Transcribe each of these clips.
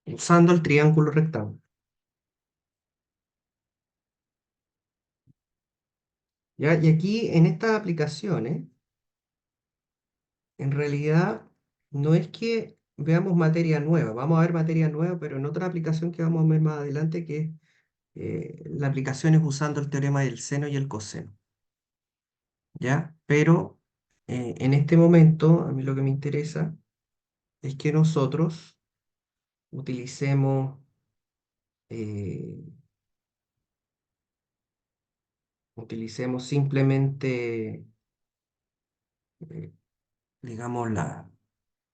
usando el triángulo rectángulo. ¿Ya? Y aquí en estas aplicaciones, en realidad no es que veamos materia nueva, vamos a ver materia nueva, pero en otra aplicación que vamos a ver más adelante, que es la aplicación es usando el teorema del seno y el coseno. ¿Ya? Pero en este momento, a mí lo que me interesa es que nosotros utilicemos, eh, utilicemos simplemente, eh, digamos,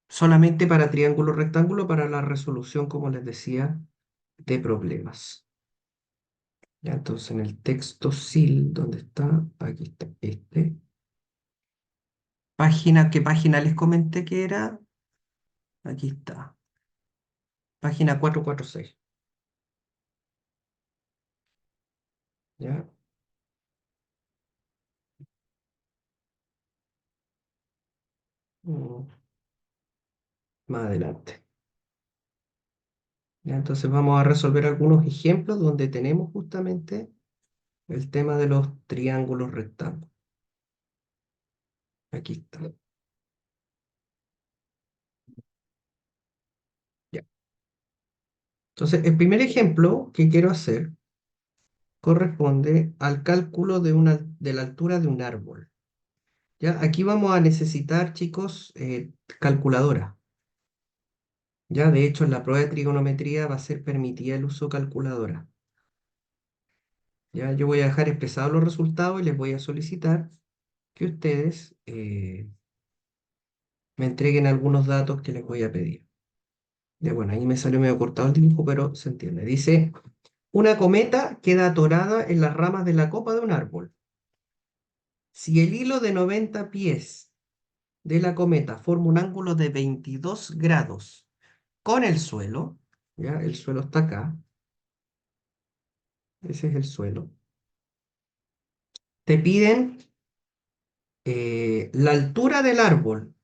solamente para triángulo rectángulo para la resolución, como les decía, de problemas. Ya, entonces en el texto SIL, ¿dónde está? Aquí está este. Página, ¿qué página les comenté que era? Aquí está. Página 446. ¿Ya? Mm, Más adelante. ¿Ya? Entonces vamos a resolver algunos ejemplos donde tenemos justamente el tema de los triángulos rectángulos. Aquí está. Ya. Entonces, el primer ejemplo que quiero hacer corresponde al cálculo de la altura de un árbol. ¿Ya? Aquí vamos a necesitar, chicos, calculadora. Ya, de hecho, en la prueba de trigonometría va a ser permitida el uso de calculadora. Ya, yo voy a dejar expresados los resultados y les voy a solicitar que ustedes me entreguen algunos datos que les voy a pedir. Ya, bueno, ahí me salió medio cortado el dibujo, pero se entiende. Dice, una cometa queda atorada en las ramas de la copa de un árbol. Si el hilo de 90 pies de la cometa forma un ángulo de 22 grados con el suelo, ya, el suelo está acá, ese es el suelo, te piden la altura del árbol,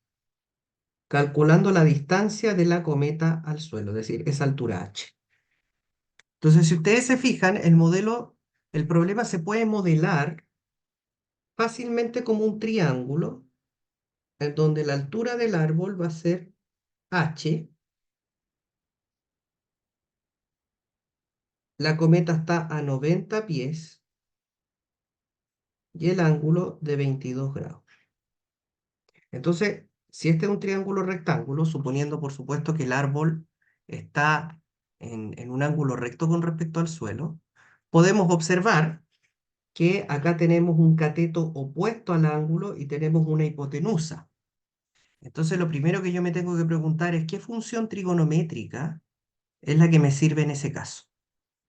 calculando la distancia de la cometa al suelo, es decir, esa altura h. Entonces, si ustedes se fijan, el problema se puede modelar fácilmente como un triángulo, en donde la altura del árbol va a ser h, la cometa está a 90 pies y el ángulo de 22 grados. Entonces, si este es un triángulo rectángulo, suponiendo por supuesto que el árbol está en un ángulo recto con respecto al suelo, podemos observar que acá tenemos un cateto opuesto al ángulo y tenemos una hipotenusa. Entonces, lo primero que yo me tengo que preguntar es qué función trigonométrica es la que me sirve en ese caso.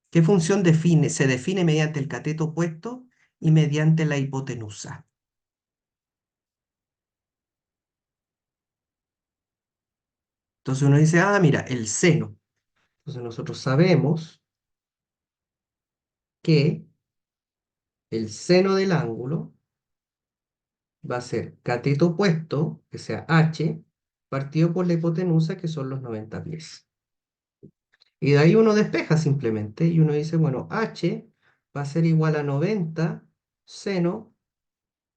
¿Qué función se define mediante el cateto opuesto y mediante la hipotenusa? Entonces uno dice, ah, mira, el seno. Entonces nosotros sabemos que el seno del ángulo va a ser cateto opuesto, que sea h, partido por la hipotenusa, que son los 90 pies. Y de ahí uno despeja simplemente y uno dice, bueno, h va a ser igual a 90 seno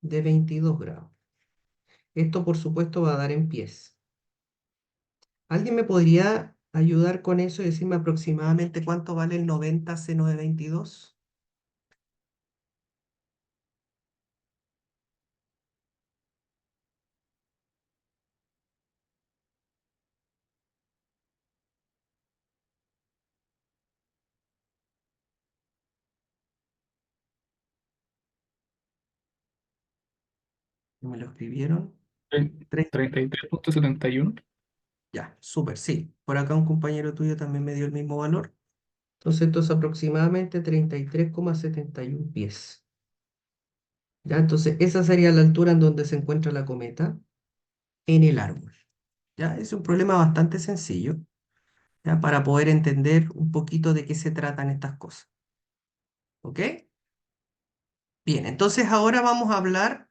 de 22 grados. Esto por supuesto va a dar en pies. ¿Alguien me podría ayudar con eso y decirme aproximadamente cuánto vale el 90 seno de 22? ¿Me lo escribieron? Tres. 33.71. Ya, súper, sí. Por acá un compañero tuyo también me dio el mismo valor. Entonces esto es aproximadamente 33,71 pies. ¿Ya? Entonces esa sería la altura en donde se encuentra la cometa en el árbol. ¿Ya? Es un problema bastante sencillo, ¿ya? Para poder entender un poquito de qué se tratan estas cosas. ¿Ok? Bien, entonces ahora vamos a hablar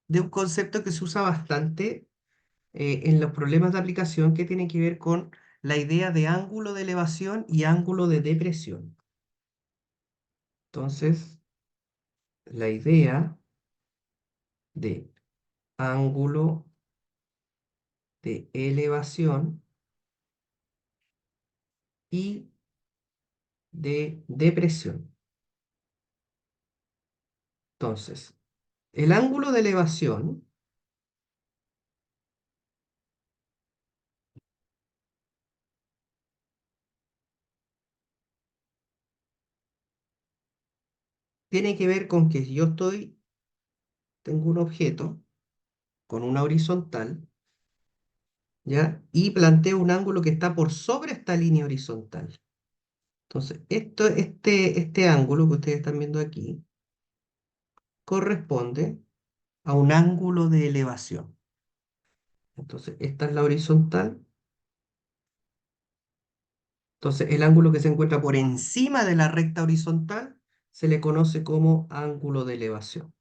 de un concepto que se usa bastante en los problemas de aplicación que tiene que ver con la idea de ángulo de elevación y ángulo de depresión. Entonces, la idea de ángulo de elevación y de depresión. Entonces, el ángulo de elevación tiene que ver con que yo tengo un objeto con una horizontal, ¿ya? Y planteo un ángulo que está por sobre esta línea horizontal. Entonces, este ángulo que ustedes están viendo aquí corresponde a un ángulo de elevación. Entonces, esta es la horizontal. Entonces, el ángulo que se encuentra por encima de la recta horizontal se le conoce como ángulo de elevación.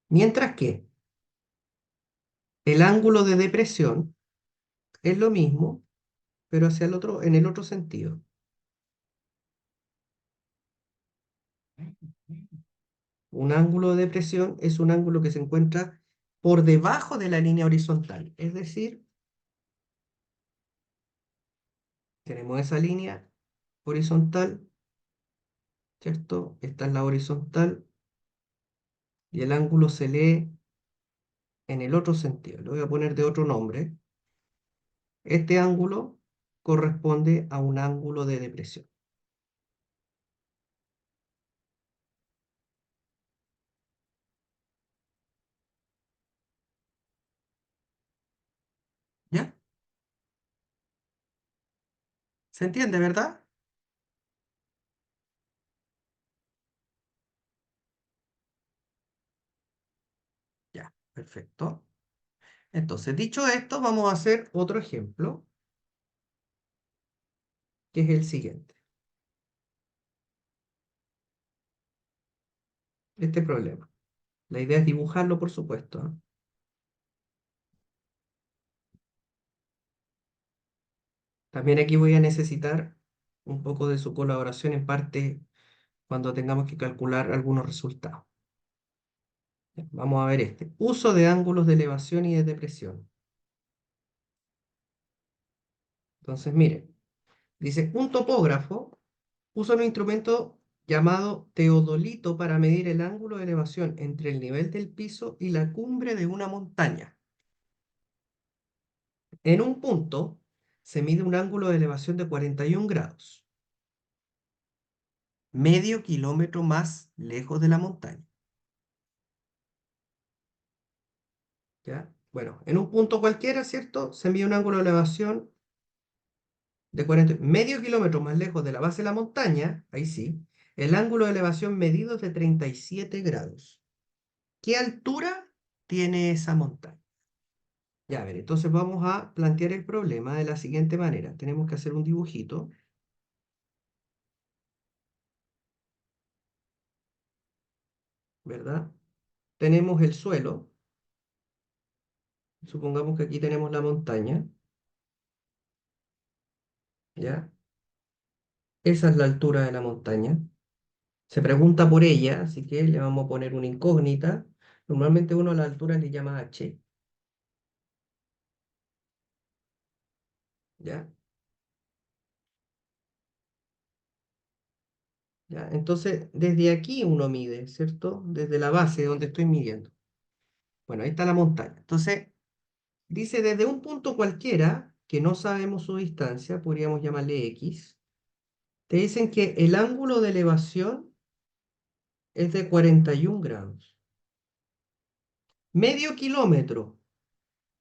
Mientras que el ángulo de depresión es lo mismo, pero hacia en el otro sentido. Un ángulo de depresión es un ángulo que se encuentra por debajo de la línea horizontal. Es decir, tenemos esa línea horizontal, ¿cierto? Esta es la horizontal y el ángulo se lee en el otro sentido. Lo voy a poner de otro nombre. Este ángulo corresponde a un ángulo de depresión. ¿Ya? ¿Se entiende, verdad? Ya, perfecto. Entonces, dicho esto, vamos a hacer otro ejemplo, que es el siguiente. Este problema. La idea es dibujarlo, por supuesto, ¿eh? También aquí voy a necesitar un poco de su colaboración en parte cuando tengamos que calcular algunos resultados. Ya, vamos a ver este. Uso de ángulos de elevación y de depresión. Entonces, miren, dice, un topógrafo usa un instrumento llamado teodolito para medir el ángulo de elevación entre el nivel del piso y la cumbre de una montaña. En un punto se mide un ángulo de elevación de 41 grados, medio kilómetro más lejos de la montaña. ¿Ya? Bueno, en un punto cualquiera, ¿cierto? Se mide un ángulo de elevación de 40, medio kilómetro más lejos de la base de la montaña, ahí sí, el ángulo de elevación medido es de 37 grados. ¿Qué altura tiene esa montaña? Ya, a ver, entonces vamos a plantear el problema de la siguiente manera. Tenemos que hacer un dibujito, ¿verdad? Tenemos el suelo, supongamos que aquí tenemos la montaña, ¿ya? Esa es la altura de la montaña. Se pregunta por ella, así que le vamos a poner una incógnita. Normalmente uno a la altura le llama h, ¿ya? ¿Ya? Entonces, desde aquí uno mide, ¿cierto? Desde la base donde estoy midiendo. Bueno, ahí está la montaña. Entonces, dice desde un punto cualquiera, que no sabemos su distancia, podríamos llamarle x, te dicen que el ángulo de elevación es de 41 grados. Medio kilómetro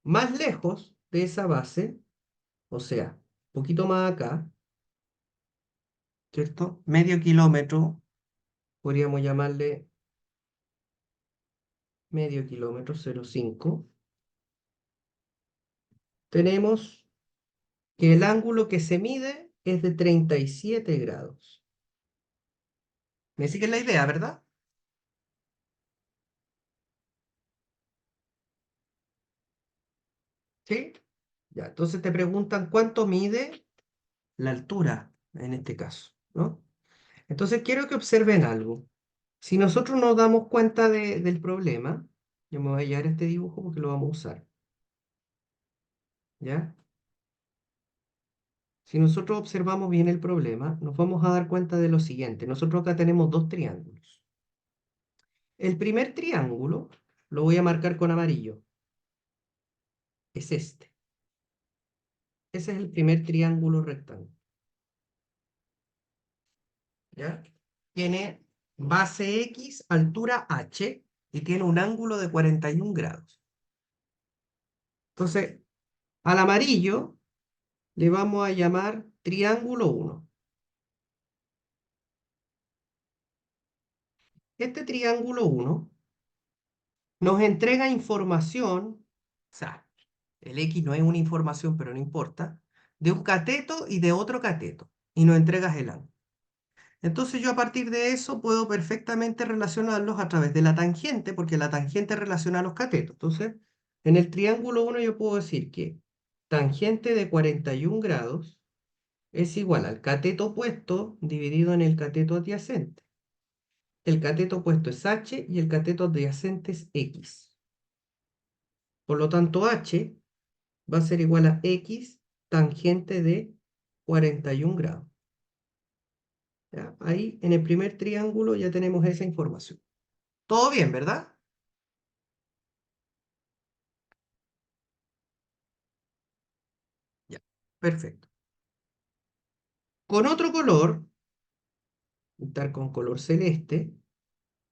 más lejos de esa base, o sea, un poquito más acá, ¿cierto? Medio kilómetro, podríamos llamarle medio kilómetro, 0,5. Tenemos que el ángulo que se mide es de 37 grados. ¿Me sigue la idea, verdad? ¿Sí? Ya, entonces te preguntan cuánto mide la altura en este caso, ¿no? Entonces quiero que observen algo. Si nosotros nos damos cuenta del problema, yo me voy a llevar este dibujo porque lo vamos a usar, ¿ya? Si nosotros observamos bien el problema, nos vamos a dar cuenta de lo siguiente. Nosotros acá tenemos dos triángulos. El primer triángulo lo voy a marcar con amarillo. Es este. Ese es el primer triángulo rectángulo, ¿ya? Tiene base X, altura H y tiene un ángulo de 41 grados. Entonces, al amarillo le vamos a llamar triángulo 1. Este triángulo 1 nos entrega información, o sea, el X no es una información, pero no importa, de un cateto y de otro cateto, y nos entregas el ángulo. Entonces yo a partir de eso puedo perfectamente relacionarlos a través de la tangente, porque la tangente relaciona a los catetos. Entonces, en el triángulo 1 yo puedo decir que tangente de 41 grados es igual al cateto opuesto dividido en el cateto adyacente. El cateto opuesto es H y el cateto adyacente es X. Por lo tanto, H va a ser igual a X tangente de 41 grados. ¿Ya? Ahí en el primer triángulo ya tenemos esa información. Todo bien, ¿verdad? Ya, perfecto. Con otro color, pintar con color celeste,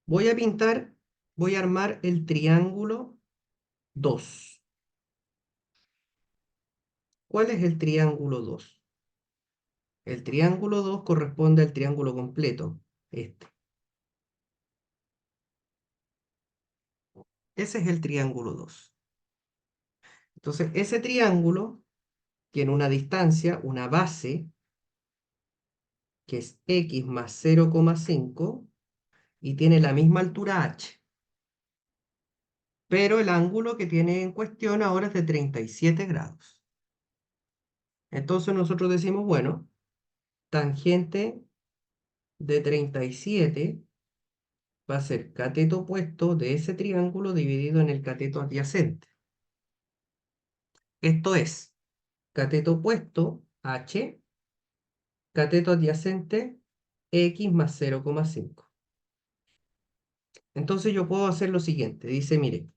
voy a pintar, voy a armar el triángulo 2. ¿Cuál es el triángulo 2? El triángulo 2 corresponde al triángulo completo, este. Ese es el triángulo 2. Entonces, ese triángulo tiene una distancia, una base, que es x más 0,5 y tiene la misma altura h. Pero el ángulo que tiene en cuestión ahora es de 37 grados. Entonces nosotros decimos, bueno, tangente de 37 va a ser cateto opuesto de ese triángulo dividido en el cateto adyacente. Esto es cateto opuesto h, cateto adyacente x más 0,5. Entonces yo puedo hacer lo siguiente. Dice, mire,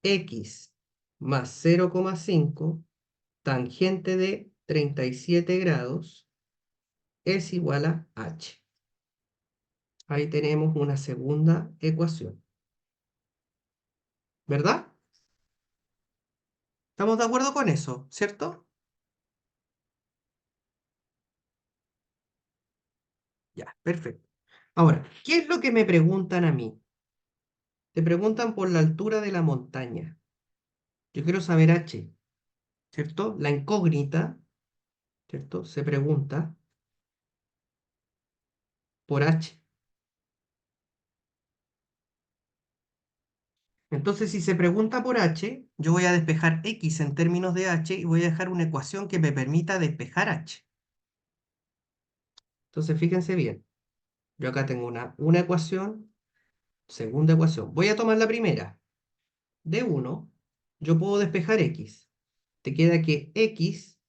x más 0,5 tangente de 37 grados es igual a h. Ahí tenemos una segunda ecuación. ¿Verdad? ¿Estamos de acuerdo con eso? ¿Cierto? Ya, perfecto. Ahora, ¿qué es lo que me preguntan a mí? Te preguntan por la altura de la montaña. Yo quiero saber h, ¿cierto? La incógnita, ¿cierto? Se pregunta por h. Entonces, si se pregunta por h, yo voy a despejar x en términos de h y voy a dejar una ecuación que me permita despejar h. Entonces, fíjense bien. Yo acá tengo una ecuación, segunda ecuación. Voy a tomar la primera. De 1, yo puedo despejar x. Te queda que x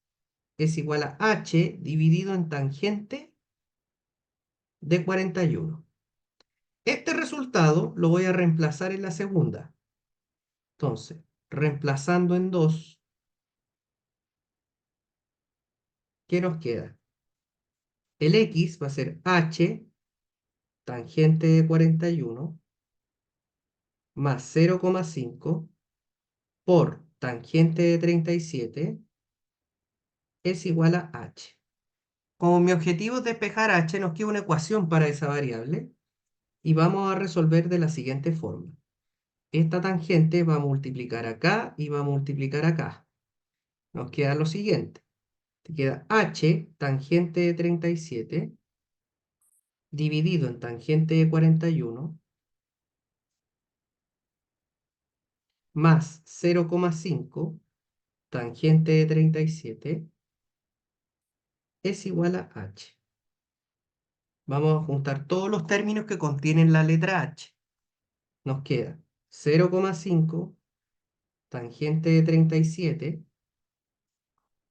es igual a h dividido en tangente de 41. Este resultado lo voy a reemplazar en la segunda. Entonces, reemplazando en 2, ¿qué nos queda? El x va a ser h tangente de 41 más 0,5 por tangente de 37 es igual a h. Como mi objetivo es despejar h, nos queda una ecuación para esa variable y vamos a resolver de la siguiente forma. Esta tangente va a multiplicar acá y va a multiplicar acá. Nos queda lo siguiente. Te queda h tangente de 37 dividido en tangente de 41 más 0,5 tangente de 37 es igual a h. Vamos a juntar todos los términos que contienen la letra h. Nos queda 0,5 tangente de 37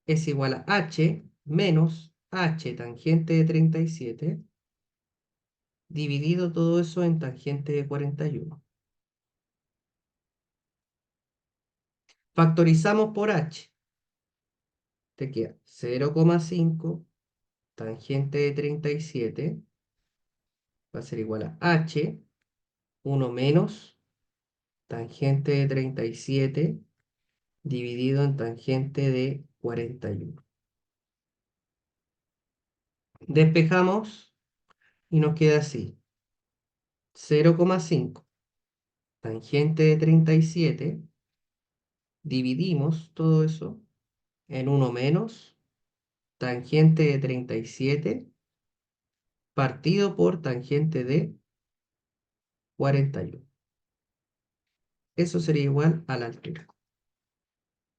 es igual a h menos h tangente de 37 dividido todo eso en tangente de 41. Factorizamos por h. Te queda 0,5 tangente de 37 va a ser igual a h, 1 menos tangente de 37 dividido en tangente de 41. Despejamos y nos queda así. 0,5 tangente de 37, dividimos todo eso en 1 menos tangente de 37 partido por tangente de 41. Eso sería igual a la altura.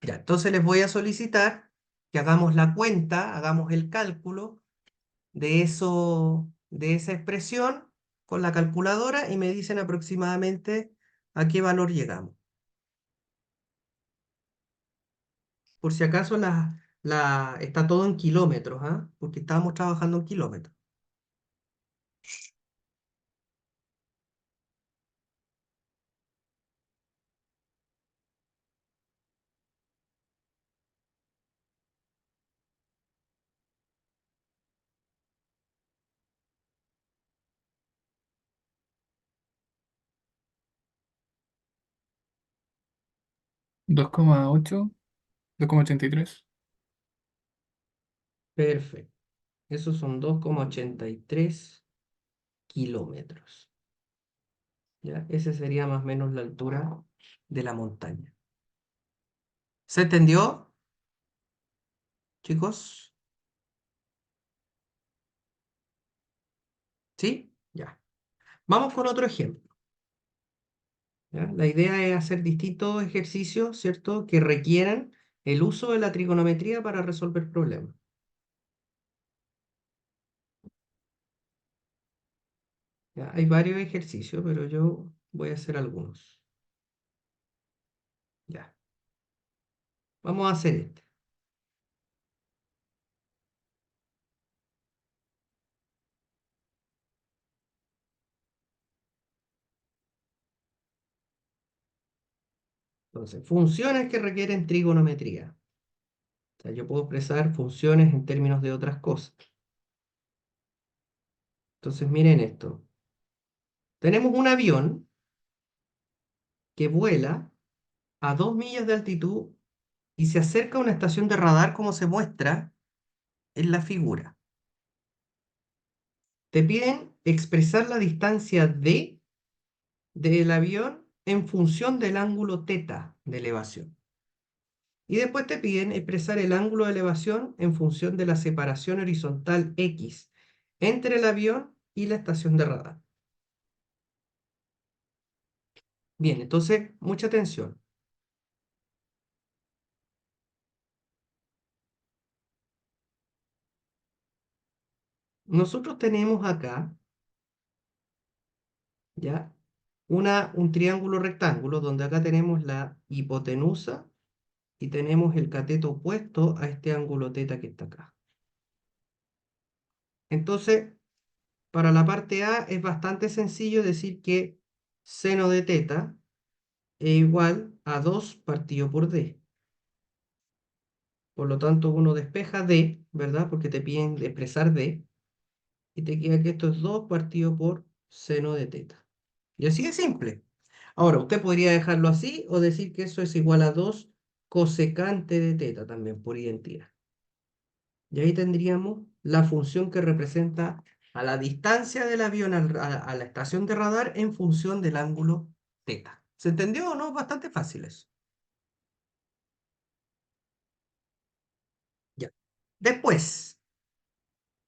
Ya, entonces les voy a solicitar que hagamos la cuenta, hagamos el cálculo de eso, de esa expresión con la calculadora y me dicen aproximadamente a qué valor llegamos. Por si acaso está todo en kilómetros, ¿ah? Porque estábamos trabajando en kilómetros. 2,8, 2,83. Perfecto. Esos son 2,83 kilómetros. ¿Ya? Esa sería más o menos la altura de la montaña. ¿Se entendió, chicos? ¿Sí? Ya. Vamos con otro ejemplo. ¿Ya? La idea es hacer distintos ejercicios, ¿cierto?, que requieran el uso de la trigonometría para resolver problemas. ¿Ya? Hay varios ejercicios, pero yo voy a hacer algunos. Ya. Vamos a hacer este. Entonces, funciones que requieren trigonometría. O sea, yo puedo expresar funciones en términos de otras cosas. Entonces, miren esto. Tenemos un avión que vuela a 2 millas de altitud y se acerca a una estación de radar como se muestra en la figura. Te piden expresar la distancia d del avión en función del ángulo θ de elevación. Y después te piden expresar el ángulo de elevación en función de la separación horizontal x entre el avión y la estación de radar. Bien, entonces, mucha atención. Nosotros tenemos acá, ¿ya?, un triángulo rectángulo donde acá tenemos la hipotenusa y tenemos el cateto opuesto a este ángulo θ que está acá. Entonces, para la parte A es bastante sencillo decir que seno de θ es igual a 2 partido por d. Por lo tanto, uno despeja d, ¿verdad? Porque te piden expresar d, y te queda que esto es 2 partido por seno de θ. Y así de simple. Ahora, usted podría dejarlo así o decir que eso es igual a 2 cosecante de θ también, por identidad. Y ahí tendríamos la función que representa a la distancia del avión a la estación de radar en función del ángulo θ. ¿Se entendió o no? Bastante fácil eso. Ya. Después,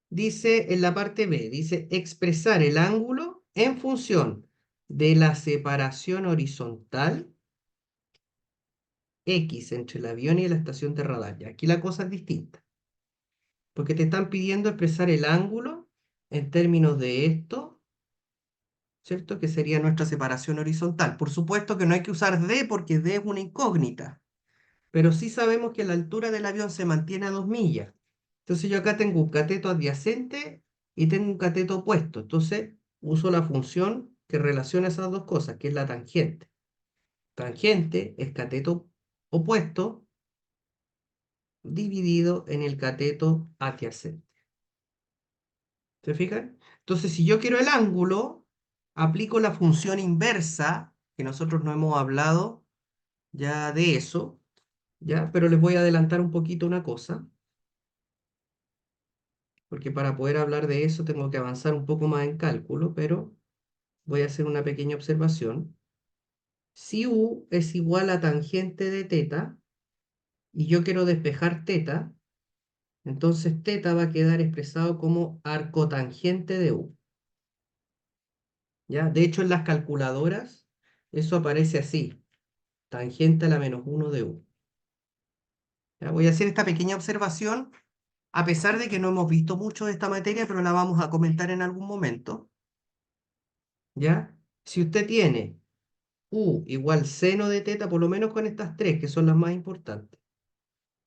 dice en la parte B, dice expresar el ángulo en función de la separación horizontal X entre el avión y la estación de radar. Y aquí la cosa es distinta, porque te están pidiendo expresar el ángulo en términos de esto, ¿cierto? Que sería nuestra separación horizontal. Por supuesto que no hay que usar D porque D es una incógnita, pero sí sabemos que la altura del avión se mantiene a 2 millas. Entonces yo acá tengo un cateto adyacente y tengo un cateto opuesto. Entonces uso la función que relaciona esas dos cosas, que es la tangente. Tangente es cateto opuesto dividido en el cateto adyacente. ¿Se fijan? Entonces, si yo quiero el ángulo, aplico la función inversa, que nosotros no hemos hablado ya de eso, ¿ya? Pero les voy a adelantar un poquito una cosa, porque para poder hablar de eso tengo que avanzar un poco más en cálculo, pero voy a hacer una pequeña observación. Si U es igual a tangente de teta, y yo quiero despejar teta, entonces teta va a quedar expresado como arcotangente de U. ¿Ya? De hecho, en las calculadoras, eso aparece así, tangente a la -1 de U. ¿Ya? Voy a hacer esta pequeña observación, a pesar de que no hemos visto mucho de esta materia, pero la vamos a comentar en algún momento. ¿Ya? Si usted tiene U igual seno de teta, por lo menos con estas tres, que son las más importantes,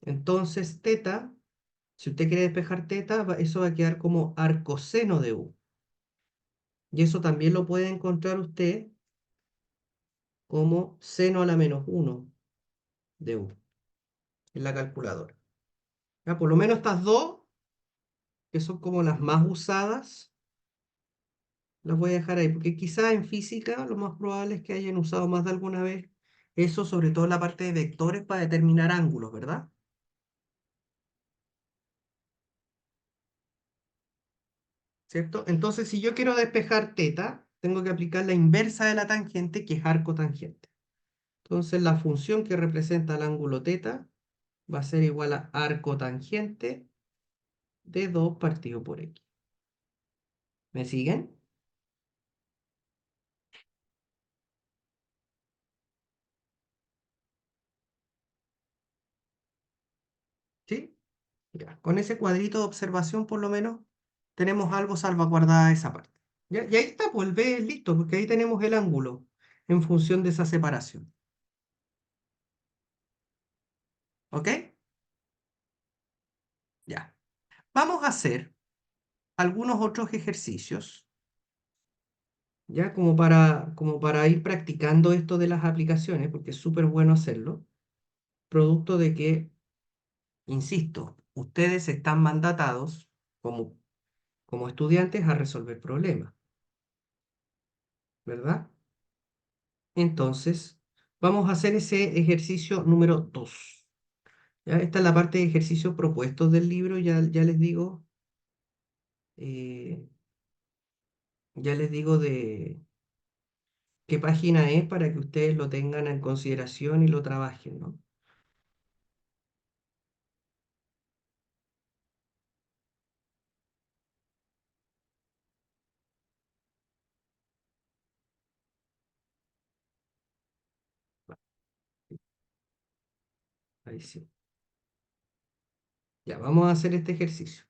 entonces teta, si usted quiere despejar teta, eso va a quedar como arcoseno de U. Y eso también lo puede encontrar usted como seno a la -1 de U en la calculadora. ¿Ya? Por lo menos estas dos, que son como las más usadas, las voy a dejar ahí, porque quizás en física lo más probable es que hayan usado más de alguna vez eso, sobre todo en la parte de vectores para determinar ángulos, ¿verdad? ¿Cierto? Entonces, si yo quiero despejar teta, tengo que aplicar la inversa de la tangente, que es arco tangente. Entonces, la función que representa el ángulo teta va a ser igual a arco tangente de 2 partido por x. ¿Me siguen? ¿Sí? Ya. Con ese cuadrito de observación, por lo menos, tenemos algo salvaguardada esa parte. ¿Ya? Y ahí está, pues el B es listo, porque ahí tenemos el ángulo en función de esa separación. ¿Ok? Ya. Vamos a hacer algunos otros ejercicios, ya como para ir practicando esto de las aplicaciones, porque es súper bueno hacerlo, producto de que, insisto, ustedes están mandatados como estudiantes a resolver problemas, ¿verdad? Entonces, vamos a hacer ese ejercicio número 2. ¿Ya? Esta es la parte de ejercicios propuestos del libro, eh, ya les digo de qué página es para que ustedes lo tengan en consideración y lo trabajen, ¿no? Ahí sí. Ya, vamos a hacer este ejercicio.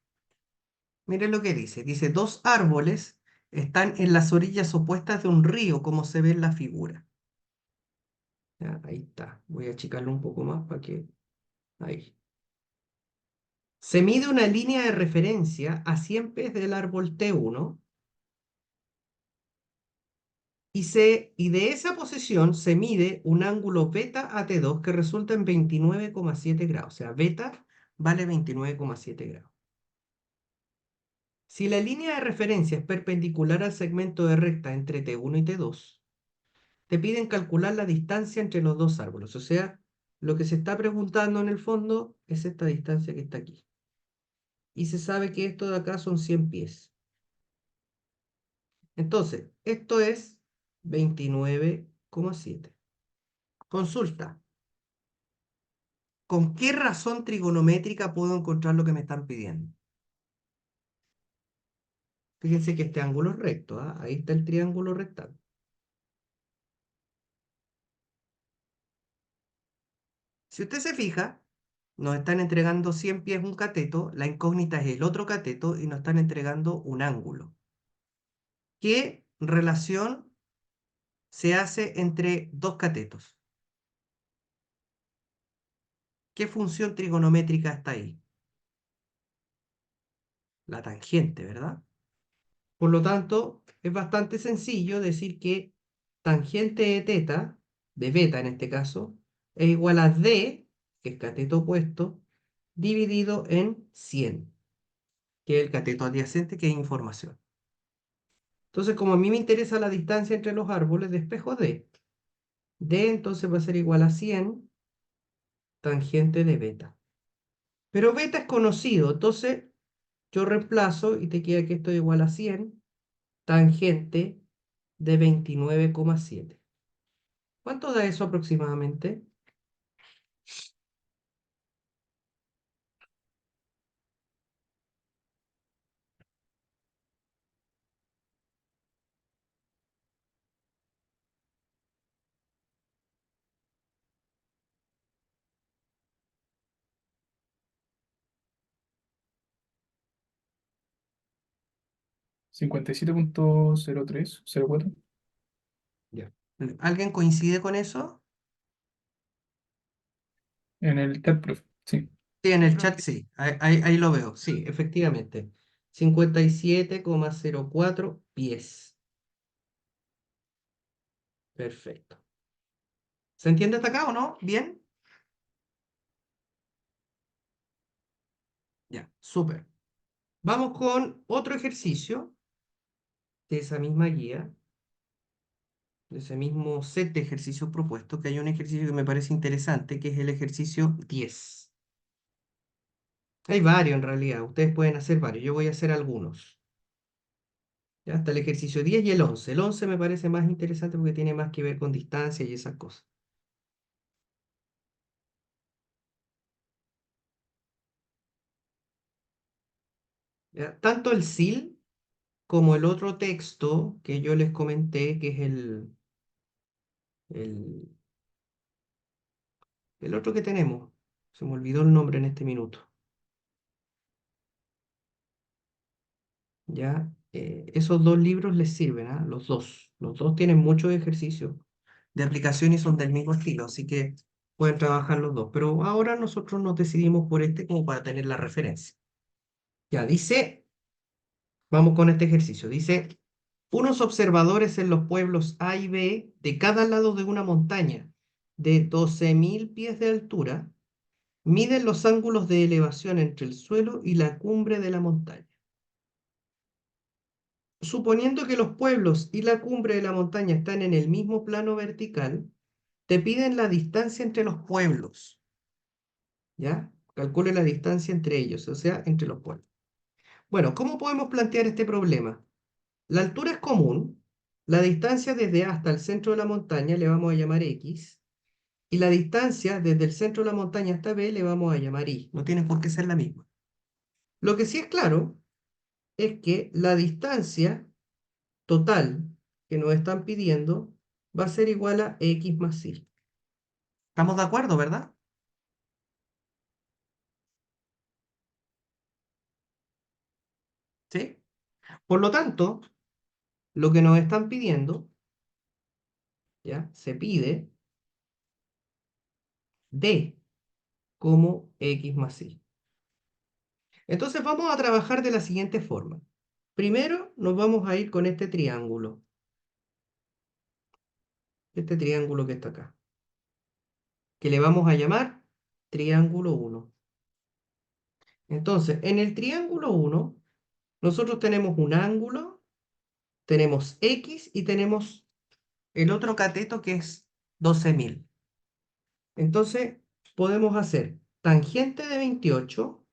Miren lo que dice. Dice, dos árboles están en las orillas opuestas de un río, como se ve en la figura. Ya, ahí está. Voy a achicarlo un poco más para que... Ahí. Se mide una línea de referencia a 100 pies del árbol T1 y de esa posición se mide un ángulo beta a T2 que resulta en 29,7 grados. O sea, beta vale 29,7 grados. Si la línea de referencia es perpendicular al segmento de recta entre T1 y T2, te piden calcular la distancia entre los dos árboles. O sea, lo que se está preguntando en el fondo es esta distancia que está aquí. Y se sabe que esto de acá son 100 pies. Entonces, esto es 29,7. Consulta. ¿Con qué razón trigonométrica puedo encontrar lo que me están pidiendo? Fíjense que este ángulo es recto, ¿ah? Ahí está el triángulo rectángulo. Si usted se fija, nos están entregando 100 pies un cateto, la incógnita es el otro cateto y nos están entregando un ángulo. ¿Qué relación se hace entre dos catetos? ¿Qué función trigonométrica está ahí? La tangente, ¿verdad? Por lo tanto, es bastante sencillo decir que tangente de teta, de beta en este caso, es igual a d, que es cateto opuesto, dividido en 100, que es el cateto adyacente, que es información. Entonces, como a mí me interesa la distancia entre los árboles, despejo d. D entonces va a ser igual a 100 tangente de beta. Pero beta es conocido, entonces yo reemplazo y te queda que esto es igual a 100 tangente de 29,7. ¿Cuánto da eso aproximadamente? 57,0304. Ya. ¿Alguien coincide con eso? En el TED-Prof, sí. Sí, en el chat sí, ahí lo veo, sí, efectivamente. 57,04 pies. Perfecto. ¿Se entiende hasta acá o no? ¿Bien? Ya, súper. Vamos con otro ejercicio de esa misma guía, de ese mismo set de ejercicios propuestos, que hay un ejercicio que me parece interesante, que es el ejercicio 10. Hay varios en realidad, ustedes pueden hacer varios, yo voy a hacer algunos. Ya está el ejercicio 10 y el 11. El 11 me parece más interesante porque tiene más que ver con distancia y esas cosas. ¿Ya? Tanto el SIL como el otro texto que yo les comenté, que es el, el otro que tenemos. Se me olvidó el nombre en este minuto. ¿Ya? Esos dos libros les sirven, ¿ah? Los dos. Los dos tienen muchos ejercicios de aplicación y son del mismo estilo, así que pueden trabajar los dos. Pero ahora nosotros nos decidimos por este como para tener la referencia. Ya dice, vamos con este ejercicio. Dice, unos observadores en los pueblos A y B de cada lado de una montaña de 12.000 pies de altura miden los ángulos de elevación entre el suelo y la cumbre de la montaña. Suponiendo que los pueblos y la cumbre de la montaña están en el mismo plano vertical, te piden la distancia entre los pueblos, ¿ya? Calcule la distancia entre ellos, o sea, entre los pueblos. Bueno, ¿cómo podemos plantear este problema? La altura es común, la distancia desde A hasta el centro de la montaña le vamos a llamar X, y la distancia desde el centro de la montaña hasta B le vamos a llamar Y. No tiene por qué ser la misma. Lo que sí es claro es que la distancia total que nos están pidiendo va a ser igual a X más Y. ¿Estamos de acuerdo, verdad? ¿Sí? Por lo tanto, lo que nos están pidiendo, ¿ya? Se pide D como X más Y. Entonces vamos a trabajar de la siguiente forma. Primero nos vamos a ir con este triángulo que está acá, que le vamos a llamar triángulo 1. Entonces, en el triángulo 1, nosotros tenemos un ángulo, tenemos X y tenemos el otro cateto que es 12.000. Entonces, podemos hacer tangente de 28,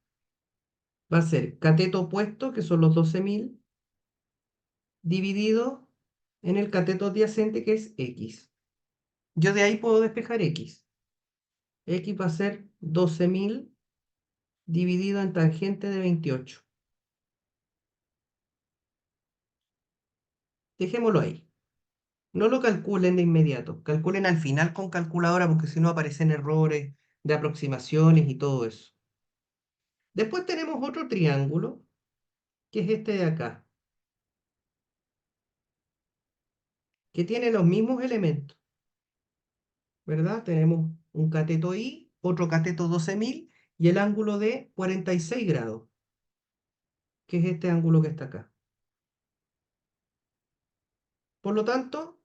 va a ser cateto opuesto, que son los 12.000, dividido en el cateto adyacente, que es X. Yo de ahí puedo despejar X. X va a ser 12.000 dividido en tangente de 28. Dejémoslo ahí. No lo calculen de inmediato. Calculen al final con calculadora porque si no aparecen errores de aproximaciones y todo eso. Después tenemos otro triángulo, que es este de acá, que tiene los mismos elementos, ¿verdad? Tenemos un cateto I, otro cateto 12.000 y el ángulo de 46 grados, que es este ángulo que está acá. Por lo tanto,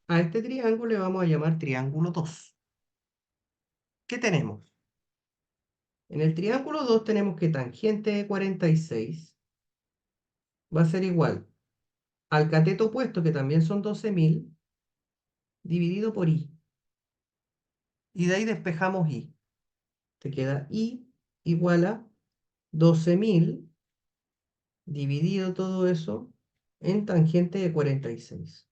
a este triángulo le vamos a llamar triángulo 2. ¿Qué tenemos? En el triángulo 2 tenemos que tangente de 46 va a ser igual al cateto opuesto, que también son 12.000, dividido por I. Y de ahí despejamos I. Te queda I igual a 12.000 dividido todo eso en tangente de 46.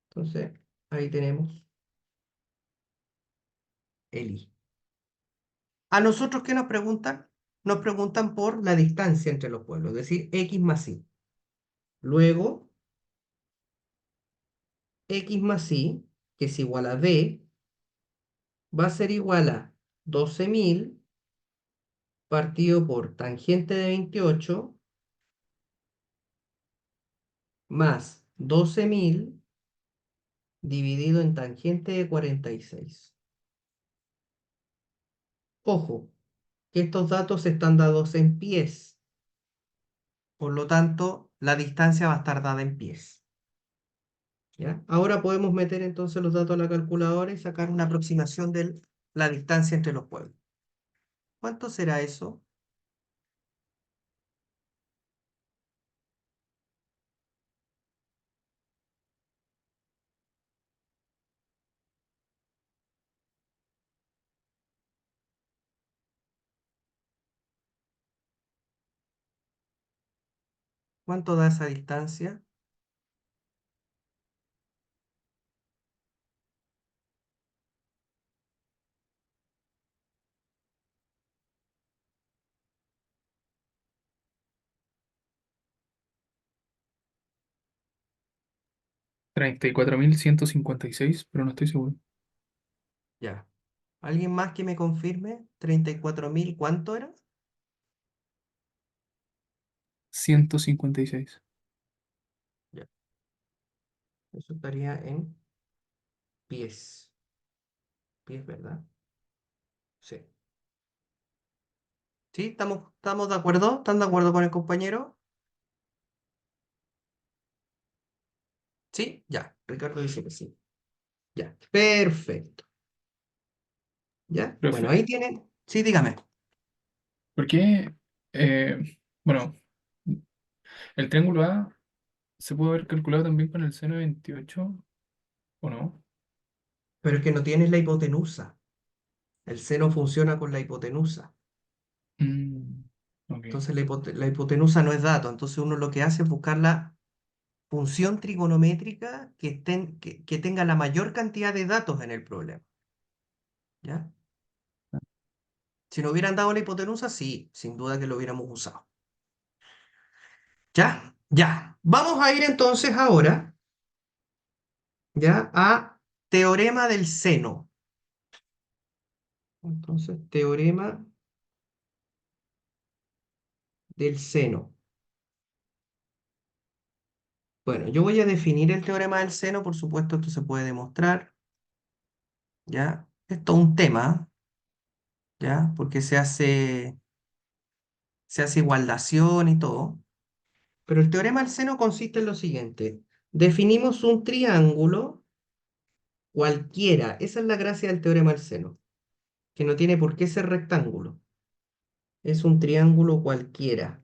Entonces, ahí tenemos el I. ¿A nosotros qué nos preguntan? Nos preguntan por la distancia entre los pueblos, es decir, X más Y. Luego, X más Y, que es igual a B, va a ser igual a 12.000 partido por tangente de 28 más 12.000 dividido en tangente de 46. Ojo, que estos datos están dados en pies, por lo tanto, la distancia va a estar dada en pies. ¿Ya? Ahora podemos meter entonces los datos a la calculadora y sacar una aproximación de la distancia entre los pueblos. ¿Cuánto será eso? ¿Cuánto da esa distancia? 34.156, pero no estoy seguro. Ya. ¿Alguien más que me confirme? 34.000, ¿cuánto era? 156. Ya. Eso estaría en pies. Pies, ¿verdad? Sí. ¿Sí? ¿Estamos de acuerdo? ¿Están de acuerdo con el compañero? ¿Sí? Ya. Ricardo dice que sí. Ya. Perfecto. ¿Ya? Bueno, Profe, ahí tienen. Sí, dígame. ¿por qué? Bueno, el triángulo A se puede haber calculado también con el seno de 28, ¿o no? Pero es que no tienes la hipotenusa. El seno funciona con la hipotenusa. Mm, ok. Entonces la hipotenusa no es dato. Entonces uno lo que hace es buscar la función trigonométrica que tenga la mayor cantidad de datos en el problema. ¿Ya? Si nos hubieran dado la hipotenusa, sí, sin duda que lo hubiéramos usado. ¿Ya? Ya. Vamos a ir entonces ahora, ¿ya? A teorema del seno. Entonces, teorema del seno. Bueno, yo voy a definir el teorema del seno, por supuesto, esto se puede demostrar, ¿ya? Esto es un tema, ¿ya? Porque se hace igualdación y todo. Pero el teorema del seno consiste en lo siguiente. Definimos un triángulo cualquiera. Esa es la gracia del teorema del seno, que no tiene por qué ser rectángulo. Es un triángulo cualquiera.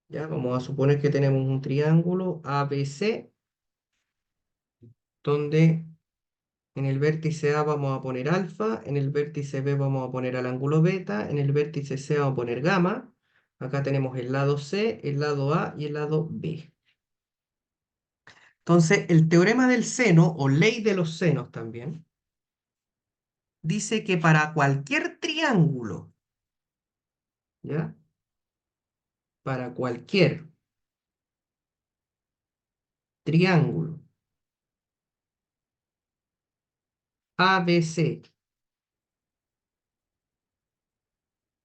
¿Ya? Vamos a suponer que tenemos un triángulo ABC, donde en el vértice A vamos a poner alfa, en el vértice B vamos a poner al ángulo beta, en el vértice C vamos a poner gamma. Acá tenemos el lado C, el lado A y el lado B. Entonces, el teorema del seno, o ley de los senos también, dice que para cualquier triángulo, ¿ya? Para cualquier triángulo ABC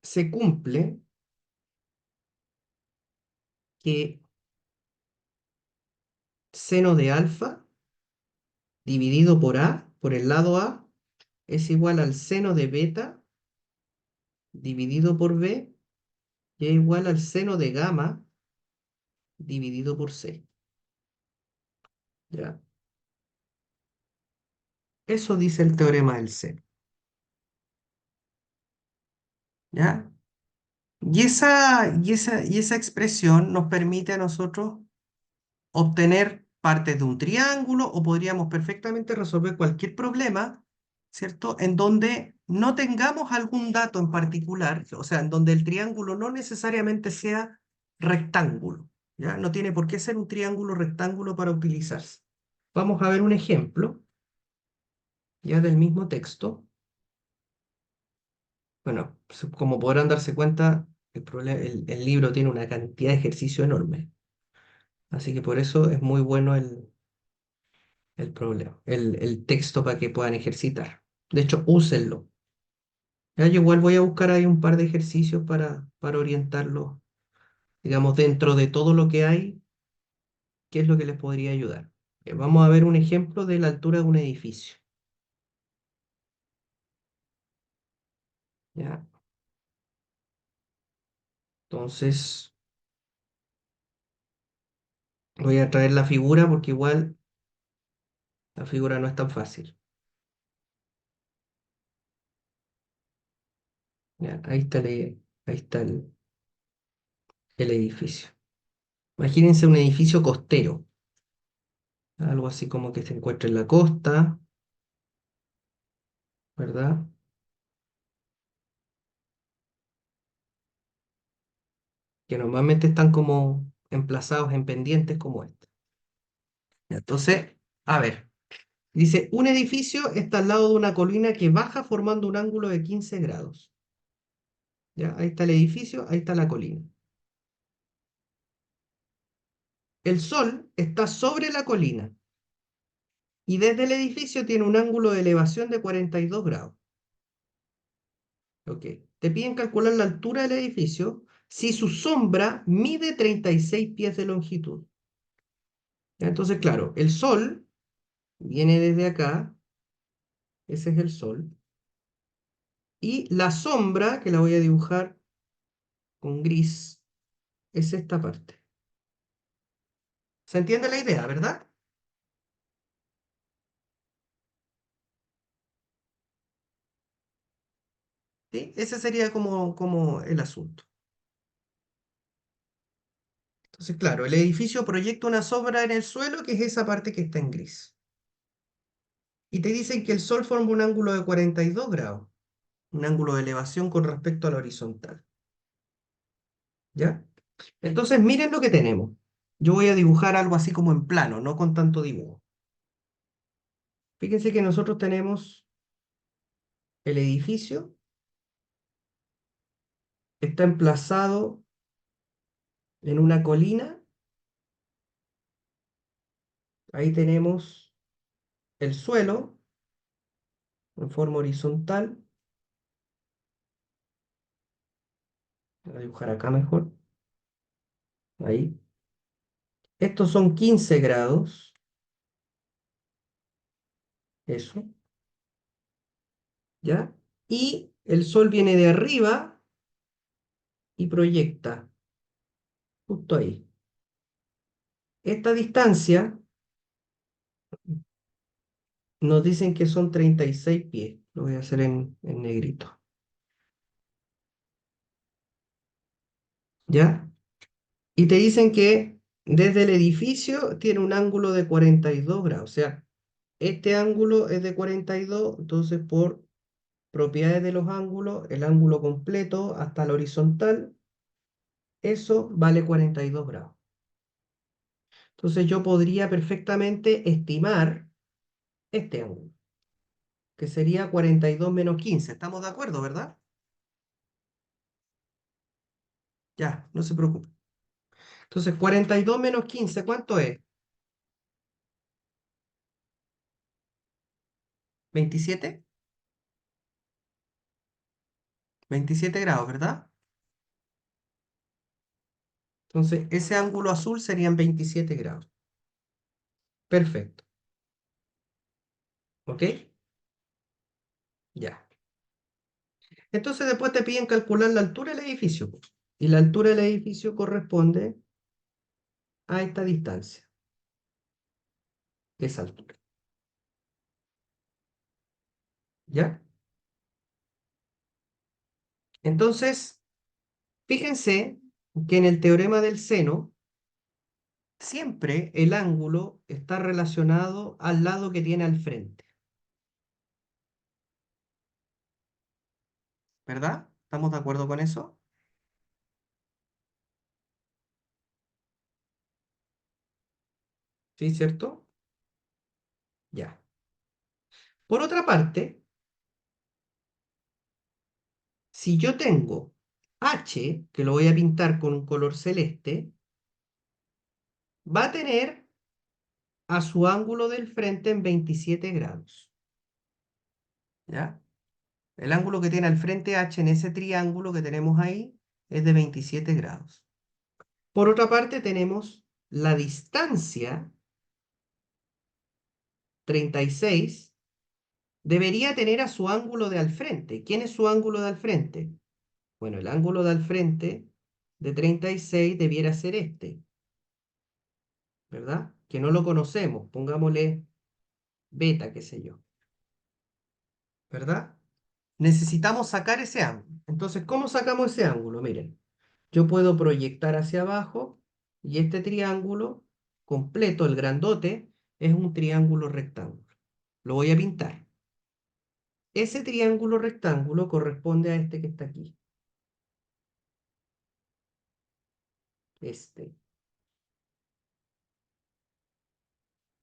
se cumple que seno de alfa dividido por A, por el lado A, es igual al seno de beta dividido por B y es igual al seno de gamma dividido por C. ¿Ya? Eso dice el teorema del seno. ¿Ya? Y esa expresión nos permite a nosotros obtener partes de un triángulo o podríamos perfectamente resolver cualquier problema, ¿cierto? En donde no tengamos algún dato en particular, o sea, en donde el triángulo no necesariamente sea rectángulo, ¿ya? No tiene por qué ser un triángulo rectángulo para utilizarse. Vamos a ver un ejemplo, ya del mismo texto. Bueno, como podrán darse cuenta, el libro tiene una cantidad de ejercicio enorme, así que por eso es muy bueno el problema, el texto para que puedan ejercitar. De hecho, úsenlo. Ya, yo igual voy a buscar ahí un par de ejercicios para orientarlos, digamos, dentro de todo lo que hay, qué es lo que les podría ayudar. Vamos a ver un ejemplo de la altura de un edificio. ¿Ya? Entonces, voy a traer la figura porque igual la figura no es tan fácil. ¿Ya? Ahí está el edificio. Imagínense un edificio costero, algo así como que se encuentra en la costa, ¿verdad? Que normalmente están como emplazados en pendientes como este. Entonces, a ver, dice, un edificio está al lado de una colina que baja formando un ángulo de 15 grados. ¿Ya? Ahí está el edificio, ahí está la colina. El sol está sobre la colina y desde el edificio tiene un ángulo de elevación de 42 grados. Ok. Te piden calcular la altura del edificio si su sombra mide 36 pies de longitud. ¿Ya? Entonces, claro, el sol viene desde acá, ese es el sol, y la sombra, que la voy a dibujar con gris, es esta parte. ¿Se entiende la idea, verdad? ¿Sí? Ese sería como el asunto. Entonces, claro, el edificio proyecta una sombra en el suelo, que es esa parte que está en gris. Y te dicen que el sol forma un ángulo de 42 grados, un ángulo de elevación con respecto a la horizontal. ¿Ya? Entonces, miren lo que tenemos. Yo voy a dibujar algo así como en plano, no con tanto dibujo. Fíjense que nosotros tenemos el edificio, está emplazado en una colina. Ahí tenemos el suelo en forma horizontal. Voy a dibujar acá mejor. Ahí. Estos son 15 grados. Eso. ¿Ya? Y el sol viene de arriba y proyecta justo ahí. Esta distancia nos dicen que son 36 pies. Lo voy a hacer en negrito. ¿Ya? Y te dicen que desde el edificio tiene un ángulo de 42 grados. O sea, este ángulo es de 42, entonces por propiedades de los ángulos, el ángulo completo hasta la horizontal, eso vale 42 grados. Entonces yo podría perfectamente estimar este ángulo, que sería 42 menos 15. ¿Estamos de acuerdo, verdad? Ya, no se preocupe. Entonces, 42 menos 15, ¿cuánto es? ¿27? 27 grados, ¿verdad? Entonces, ese ángulo azul serían 27 grados. Perfecto. ¿Ok? Ya. Entonces, después te piden calcular la altura del edificio, po. Y la altura del edificio corresponde a esta distancia, esa altura. ¿Ya? Entonces, fíjense que en el teorema del seno, siempre el ángulo está relacionado al lado que tiene al frente. ¿Verdad? ¿Estamos de acuerdo con eso? ¿Sí, cierto? Ya. Por otra parte, si yo tengo H, que lo voy a pintar con un color celeste, va a tener a su ángulo del frente en 27 grados. ¿Ya? El ángulo que tiene al frente H en ese triángulo que tenemos ahí es de 27 grados. Por otra parte, tenemos la distancia 36, debería tener a su ángulo de al frente. ¿Quién es su ángulo de al frente? Bueno, el ángulo de al frente de 36 debiera ser este, ¿verdad? Que no lo conocemos, pongámosle beta, qué sé yo, ¿verdad? Necesitamos sacar ese ángulo. Entonces, ¿cómo sacamos ese ángulo? Miren, yo puedo proyectar hacia abajo y este triángulo completo, el grandote, es un triángulo rectángulo. Lo voy a pintar. Ese triángulo rectángulo corresponde a este que está aquí. Este.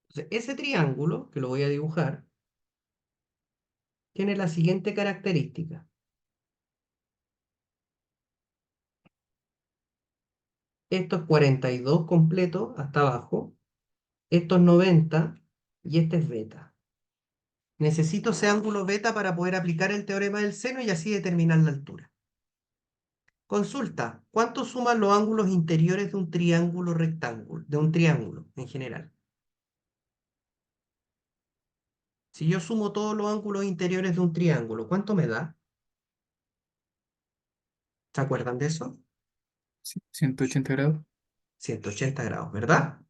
Entonces, ese triángulo, que lo voy a dibujar, tiene la siguiente característica. Esto es 42 completo hasta abajo, esto es 90 y este es beta. Necesito ese ángulo beta para poder aplicar el teorema del seno y así determinar la altura. Consulta, ¿cuánto suman los ángulos interiores de un triángulo rectángulo, de un triángulo en general? Si yo sumo todos los ángulos interiores de un triángulo, ¿cuánto me da? ¿Se acuerdan de eso? 180 grados. 180 grados, ¿verdad?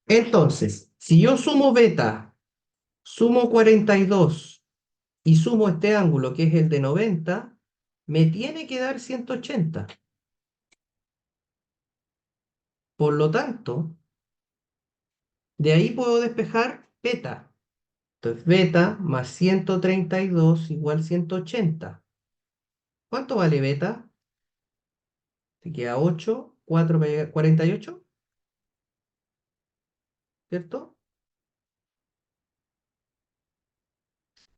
Entonces, si yo sumo beta, sumo 42 y sumo este ángulo que es el de 90, me tiene que dar 180. Por lo tanto, de ahí puedo despejar beta. Entonces, beta más 132 igual 180. ¿Cuánto vale beta? Se queda 8, 4 para llegar, 48, ¿cierto?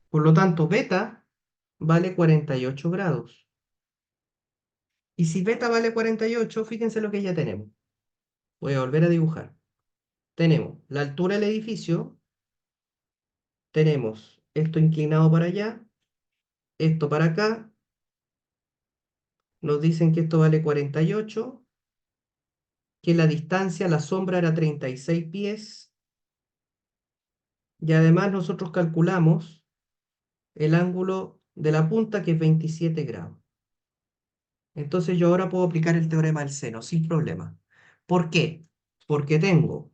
Por lo tanto, beta vale 48 grados. Y si beta vale 48, fíjense lo que ya tenemos. Voy a volver a dibujar. Tenemos la altura del edificio, tenemos esto inclinado para allá, esto para acá, nos dicen que esto vale 48, que la distancia, la sombra era 36 pies, y además nosotros calculamos el ángulo de la punta que es 27 grados. Entonces yo ahora puedo aplicar el teorema del seno sin problema. ¿Por qué? Porque tengo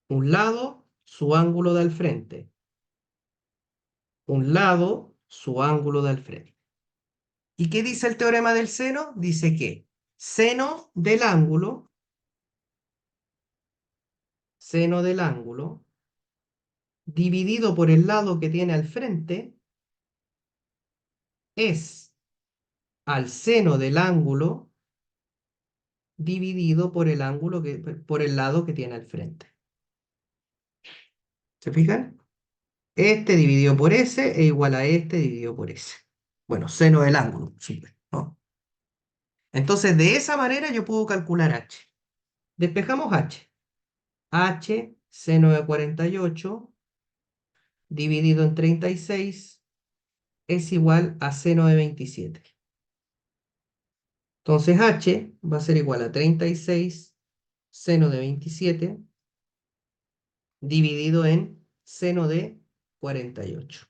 un lado su ángulo de al frente, un lado su ángulo de al frente. ¿Y qué dice el teorema del seno? Dice que seno del ángulo dividido por el lado que tiene al frente es al seno del ángulo dividido por el ángulo por el lado que tiene al frente. ¿Se fijan? Este dividido por ese es igual a este dividido por ese. Bueno, seno del ángulo, por supuesto, ¿no? Entonces, de esa manera yo puedo calcular h. Despejamos h. H, seno de 48, dividido en 36 es igual a seno de 27. Entonces h va a ser igual a 36 seno de 27 dividido en seno de 48.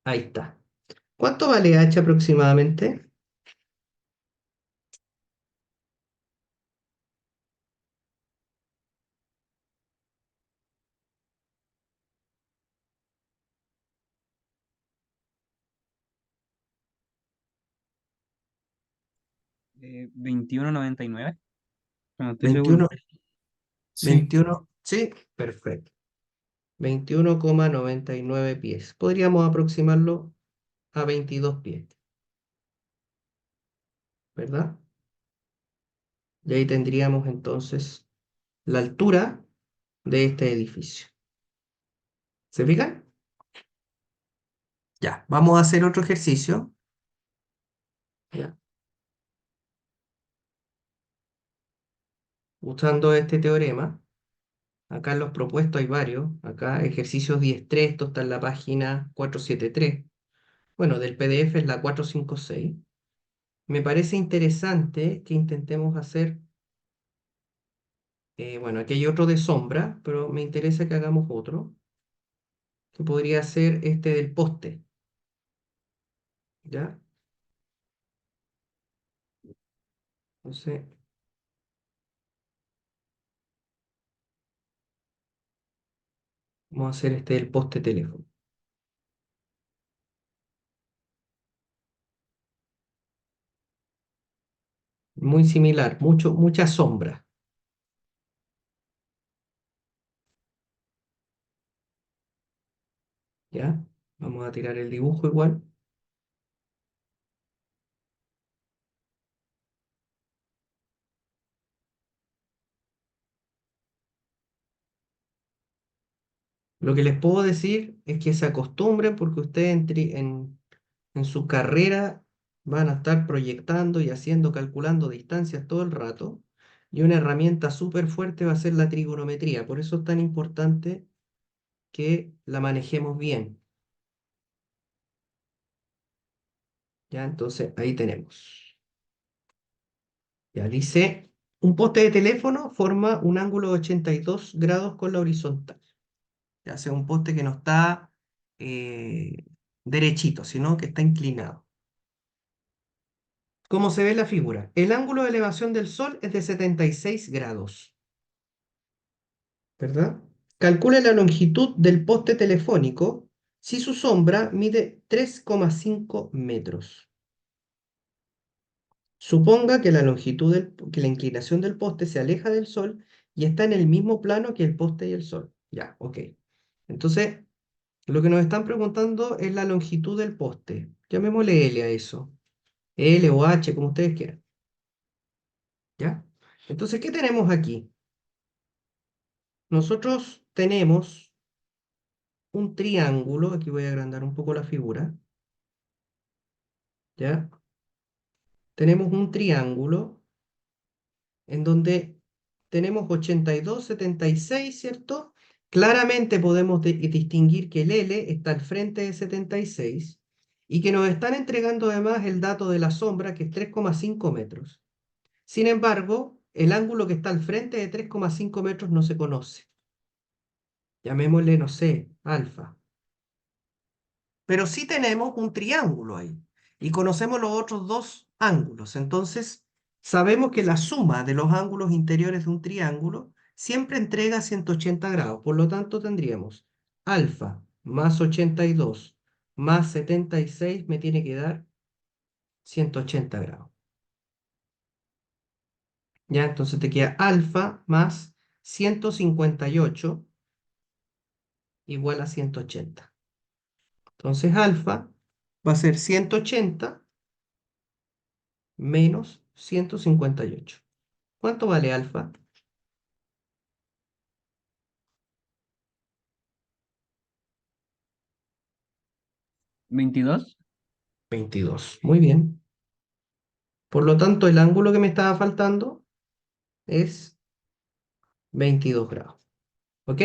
Ahí está. ¿Cuánto vale h aproximadamente? 21,99. No estoy seguro. 21, Sí, 21, sí, perfecto. 21,99 pies. Podríamos aproximarlo a 22 pies, ¿verdad? Y ahí tendríamos entonces la altura de este edificio. ¿Se fijan? Ya, vamos a hacer otro ejercicio. Ya. Usando este teorema. Acá en los propuestos hay varios. Acá ejercicios 10.3, esto está en la página 473. Bueno, del PDF es la 456. Me parece interesante que intentemos hacer, bueno, aquí hay otro de sombra, pero me interesa que hagamos otro, que podría ser este del poste, ¿ya? Entonces, vamos a hacer este del poste teléfono. Muy similar, mucha sombra, ¿ya? Vamos a tirar el dibujo igual. Lo que les puedo decir es que se acostumbren porque ustedes en su carrera van a estar proyectando y haciendo, calculando distancias todo el rato. Y una herramienta súper fuerte va a ser la trigonometría. Por eso es tan importante que la manejemos bien. ¿Ya? Entonces, ahí tenemos. Ya dice, un poste de teléfono forma un ángulo de 82 grados con la horizontal. Ya sea un poste que no está eh, derechito, sino que está inclinado. Como se ve en la figura, el ángulo de elevación del Sol es de 76 grados, ¿verdad? Calcule la longitud del poste telefónico si su sombra mide 3,5 metros. Suponga que que la inclinación del poste se aleja del Sol y está en el mismo plano que el poste y el Sol. Ya, ok. Entonces, lo que nos están preguntando es la longitud del poste. Llamémosle L a eso. L o H, como ustedes quieran. ¿Ya? Entonces, ¿qué tenemos aquí? Nosotros tenemos un triángulo, aquí voy a agrandar un poco la figura, ¿ya? Tenemos un triángulo en donde tenemos 82, 76, ¿cierto? Claramente podemos distinguir que el L está al frente de 76 y que nos están entregando además el dato de la sombra, que es 3,5 metros. Sin embargo, el ángulo que está al frente de 3,5 metros no se conoce. Llamémosle, no sé, alfa. Pero sí tenemos un triángulo ahí y conocemos los otros dos ángulos. Entonces, sabemos que la suma de los ángulos interiores de un triángulo siempre entrega 180 grados. Por lo tanto, tendríamos alfa más 82 más 76 me tiene que dar 180 grados. Ya, entonces te queda alfa más 158 igual a 180. Entonces, alfa va a ser 180 menos 158. ¿Cuánto vale alfa? 22. 22. Muy bien. Por lo tanto, el ángulo que me estaba faltando es 22 grados. ¿Ok?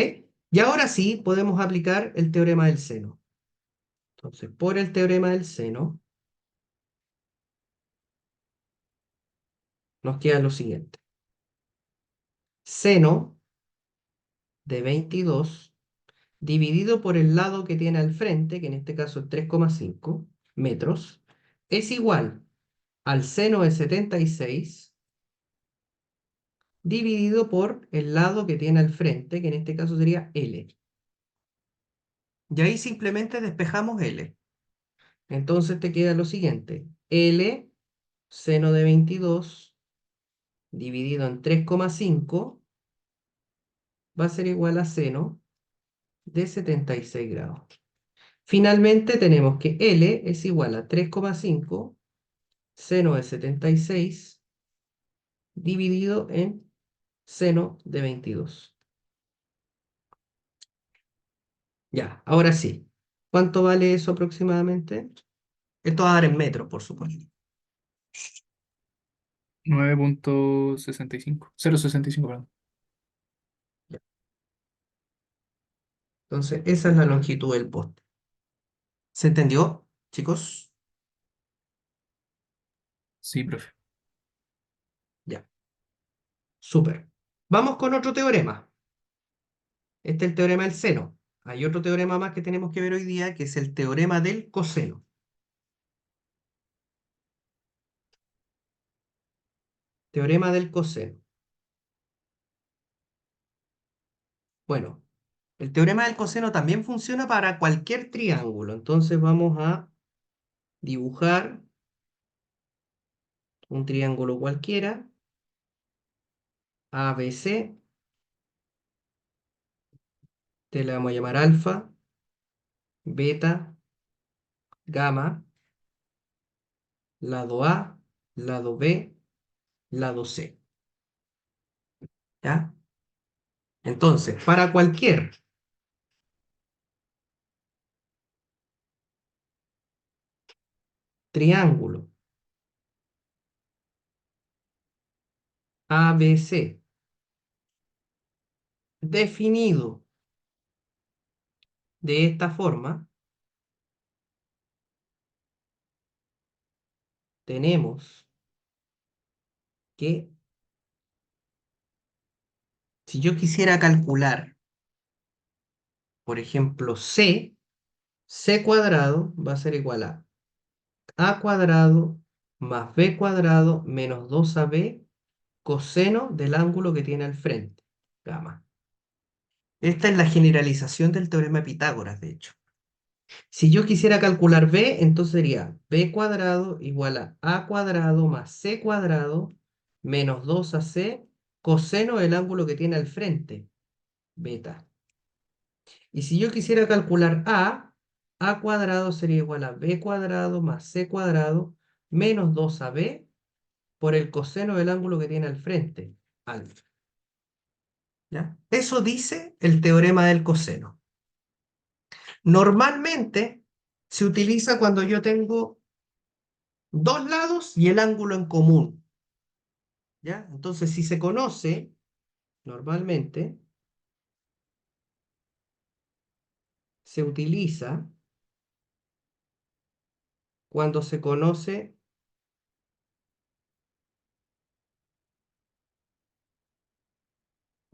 Y ahora sí podemos aplicar el teorema del seno. Entonces, por el teorema del seno, nos queda lo siguiente. Seno de 22 dividido por el lado que tiene al frente, que en este caso es 3,5 metros, es igual al seno de 76 dividido por el lado que tiene al frente, que en este caso sería L. Y ahí simplemente despejamos L. Entonces te queda lo siguiente. L seno de 22 dividido en 3,5 va a ser igual a seno de 76 grados. Finalmente tenemos que L es igual a 3,5 seno de 76 dividido en seno de 22. Ya, ahora sí. ¿Cuánto vale eso aproximadamente? Esto va a dar en metros, por supuesto. 9,65. 0,65, perdón. Ya. Entonces, esa es la longitud del poste. ¿Se entendió, chicos? Sí, profe. Ya, súper. Vamos con otro teorema. Este es el teorema del seno. Hay otro teorema más que tenemos que ver hoy día, que es el teorema del coseno. Teorema del coseno. Bueno, el teorema del coseno también funciona para cualquier triángulo. Entonces vamos a dibujar un triángulo cualquiera, ABC, le vamos a llamar alfa, beta, gamma, lado A, lado B, lado C. ¿Ya? Entonces, para cualquier triángulo ABC definido de esta forma, tenemos que, si yo quisiera calcular, por ejemplo, C cuadrado va a ser igual a cuadrado más B cuadrado menos 2AB coseno del ángulo que tiene al frente, gamma. Esta es la generalización del teorema de Pitágoras, de hecho. Si yo quisiera calcular B, entonces sería B cuadrado igual a cuadrado más C cuadrado menos 2AC coseno del ángulo que tiene al frente, beta. Y si yo quisiera calcular A cuadrado sería igual a B cuadrado más C cuadrado menos 2AB por el coseno del ángulo que tiene al frente, alfa. ¿Ya? Eso dice el teorema del coseno. Normalmente se utiliza cuando yo tengo dos lados y el ángulo en común. ¿Ya? Entonces, si se conoce, normalmente se utiliza cuando se conoce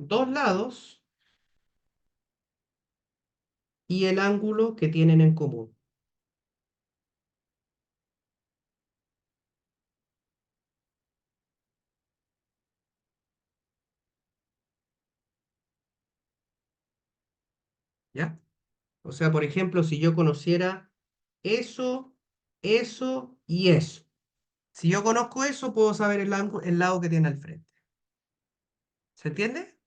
dos lados y el ángulo que tienen en común. ¿Ya? O sea, por ejemplo, si yo conociera eso, eso y eso. Si yo conozco eso, puedo saber el lado que tiene al frente. ¿Se entiende?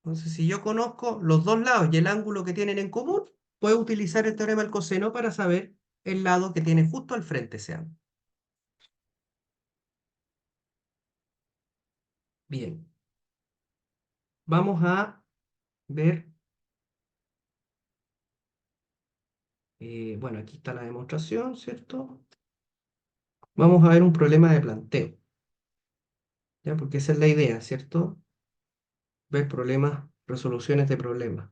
Entonces, si yo conozco los dos lados y el ángulo que tienen en común, puedo utilizar el teorema del coseno para saber el lado que tiene justo al frente ese ángulo. Bien, vamos a ver, bueno, aquí está la demostración, ¿cierto? Vamos a ver un problema de planteo, ¿ya? Porque esa es la idea, ¿cierto? Ver problemas resoluciones de problemas.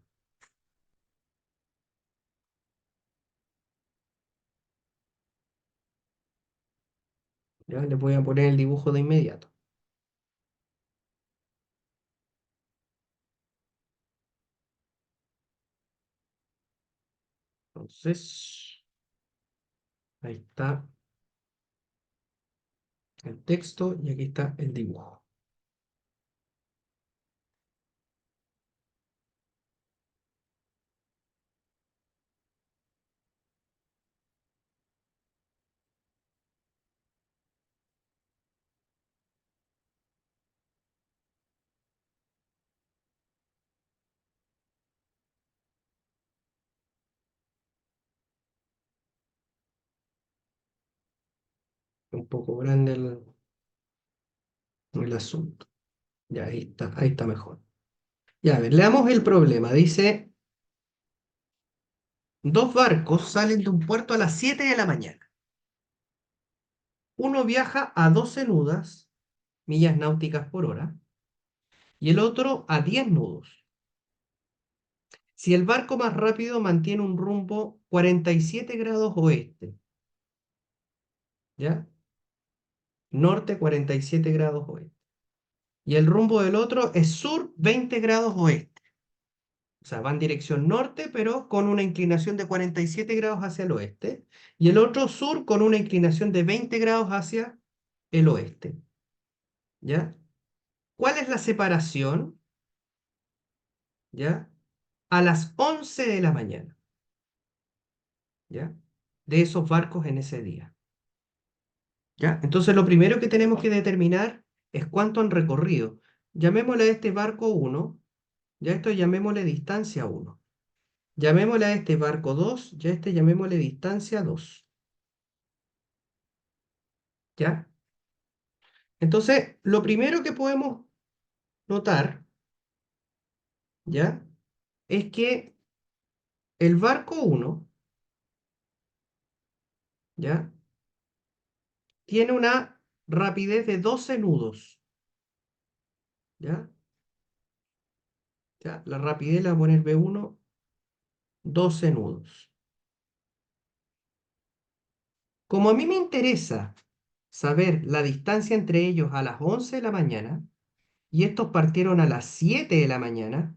Ya les voy a poner el dibujo de inmediato. Entonces, ahí está el texto y aquí está el dibujo. Un poco grande el asunto. Ya, ahí está mejor. Ya, a ver, leamos el problema. Dice, dos barcos salen de un puerto a las 7 de la mañana. Uno viaja a 12 millas náuticas por hora, y el otro a 10 nudos. Si el barco más rápido mantiene un rumbo 47 grados oeste, ¿ya? Norte 47 grados oeste. Y el rumbo del otro es sur 20 grados oeste. O sea, va en dirección norte, pero con una inclinación de 47 grados hacia el oeste. Y el otro sur con una inclinación de 20 grados hacia el oeste. ¿Ya? ¿Cuál es la separación? ¿Ya? A las 11 de la mañana. ¿Ya? De esos barcos en ese día. ¿Ya? Entonces lo primero que tenemos que determinar es cuánto han recorrido. Llamémosle a este barco 1, ya esto llamémosle distancia 1. Llamémosle a este barco 2, ya este llamémosle distancia 2. ¿Ya? Entonces, lo primero que podemos notar, ¿ya? Es que el barco 1, ¿ya? Tiene una rapidez de 12 nudos, ¿ya? ¿Ya? La rapidez la voy a poner B1, 12 nudos. Como a mí me interesa saber la distancia entre ellos a las 11 de la mañana, y estos partieron a las 7 de la mañana,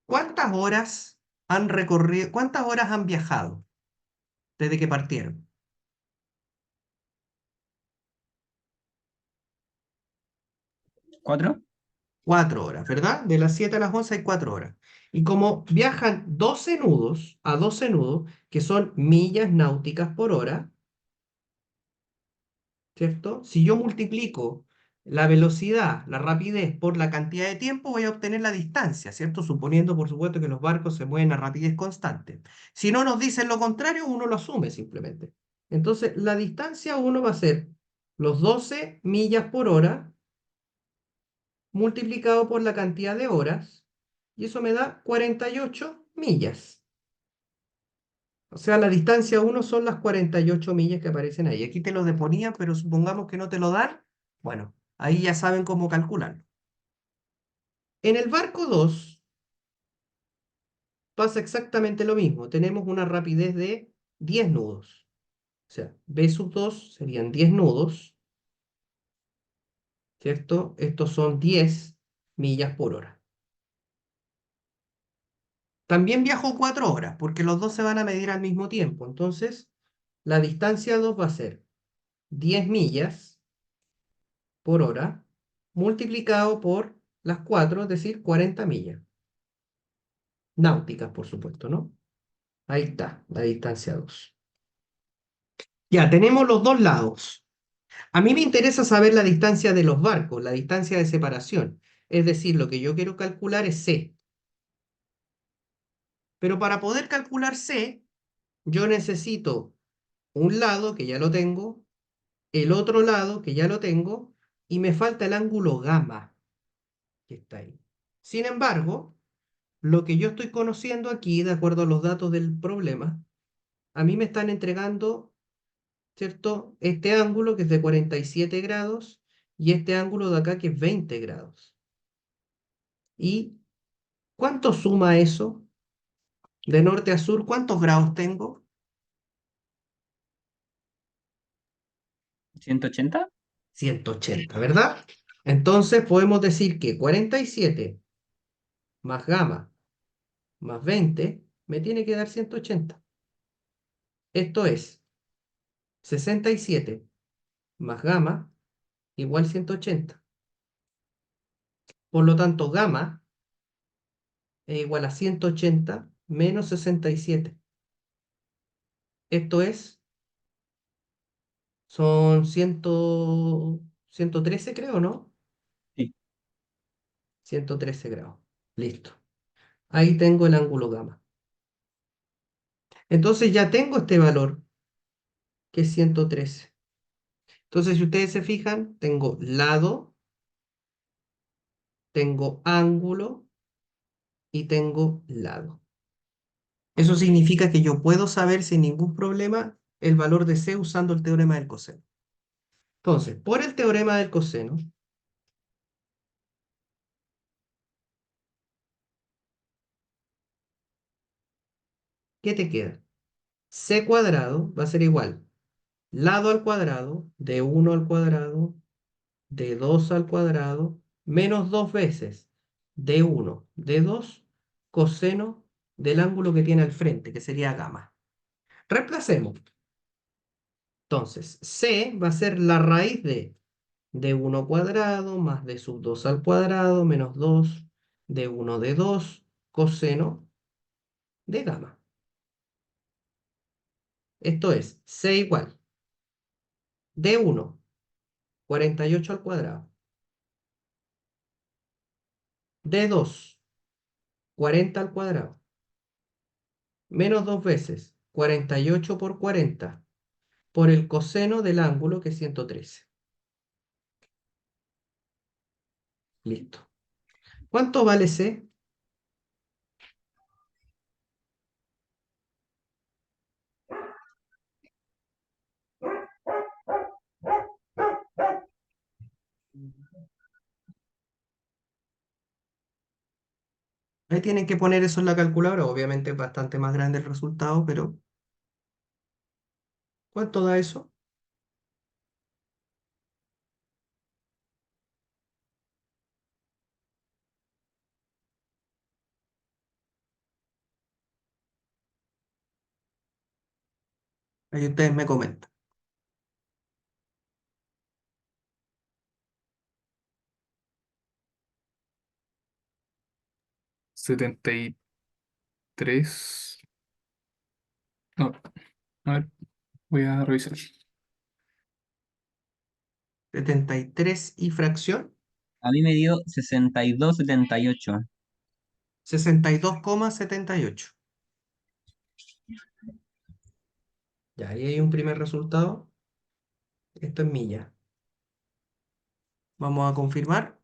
¿cuántas horas han recorrido, cuántas horas han viajado desde que partieron? 4. 4 horas, ¿verdad? De las 7 a las 11 hay 4 horas. Y como viajan 12 nudos a 12 nudos, que son millas náuticas por hora, ¿cierto? Si yo multiplico la velocidad, la rapidez por la cantidad de tiempo, voy a obtener la distancia, ¿cierto? Suponiendo, por supuesto, que los barcos se mueven a rapidez constante. Si no nos dicen lo contrario, uno lo asume simplemente. Entonces, la distancia uno va a ser los 12 millas por hora multiplicado por la cantidad de horas, y eso me da 48 millas. O sea, la distancia 1 son las 48 millas que aparecen ahí. Aquí te lo deponían, pero supongamos que no te lo dan. Bueno, ahí ya saben cómo calcularlo. En el barco 2 pasa exactamente lo mismo. Tenemos una rapidez de 10 nudos. O sea, B sub 2 serían 10 nudos, ¿cierto? Estos son 10 millas por hora. También viajo 4 horas, porque los dos se van a medir al mismo tiempo. Entonces, la distancia 2 va a ser 10 millas por hora multiplicado por las 4, es decir, 40 millas. Náuticas, por supuesto, ¿no? Ahí está, la distancia 2. Ya, tenemos los dos lados. A mí me interesa saber la distancia de los barcos, la distancia de separación. Es decir, lo que yo quiero calcular es C. Pero para poder calcular C, yo necesito un lado, que ya lo tengo, el otro lado, que ya lo tengo, y me falta el ángulo gamma, que está ahí. Sin embargo, lo que yo estoy conociendo aquí, de acuerdo a los datos del problema, a mí me están entregando, ¿cierto? Este ángulo que es de 47 grados y este ángulo de acá que es 20 grados. Y ¿Cuánto suma eso? De norte a sur, ¿cuántos grados tengo? 180. 180, ¿verdad? Entonces podemos decir que 47 más gamma más 20 me tiene que dar 180. Esto es 67 más gamma igual 180. Por lo tanto, gamma es igual a 180 menos 67. Esto es, son 113 creo, ¿no? Sí. 113 grados. Listo. Ahí tengo el ángulo gamma. Entonces ya tengo este valor, que es 113. Entonces, si ustedes se fijan, tengo lado, tengo ángulo y tengo lado. Eso significa que yo puedo saber sin ningún problema el valor de C usando el teorema del coseno. Entonces, por el teorema del coseno, ¿qué te queda? C cuadrado va a ser igual lado al cuadrado de 1 al cuadrado de 2 al cuadrado menos 2 veces de 1 de 2 coseno del ángulo que tiene al frente, que sería gamma. Reemplacemos. Entonces, C va a ser la raíz de 1 cuadrado más de sub 2 al cuadrado menos 2 de 1 de 2 coseno de gamma. Esto es C igual de 1, 48 al cuadrado, de 2, 40 al cuadrado, menos 2 veces 48 por 40 por el coseno del ángulo que es 113. Listo. ¿Cuánto vale C? Ahí tienen que poner eso en la calculadora. Obviamente es bastante más grande el resultado, pero ¿cuánto da eso? Ahí ustedes me comentan. 73. No, a ver, voy a revisar. 73 y fracción. A mí me dio 62,78. 62,78. Ya, ahí hay un primer resultado. Esto es milla. Vamos a confirmar.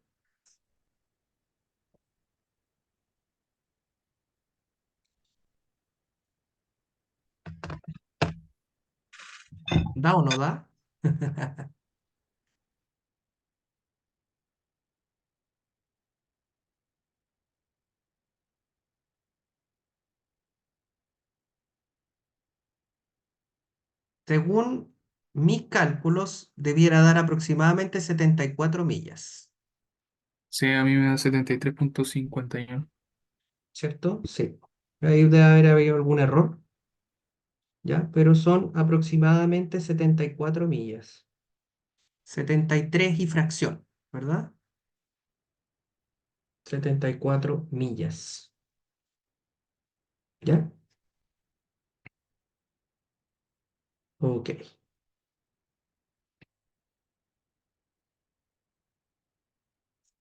¿Da o no da? Según mis cálculos, debiera dar aproximadamente 74 millas. Sí, a mí me da 73,51. ¿Cierto? Sí. Ahí debe haber habido algún error, ¿ya? Pero son aproximadamente 74 millas. 73 y fracción, ¿verdad? 74 millas. ¿Ya? Ok.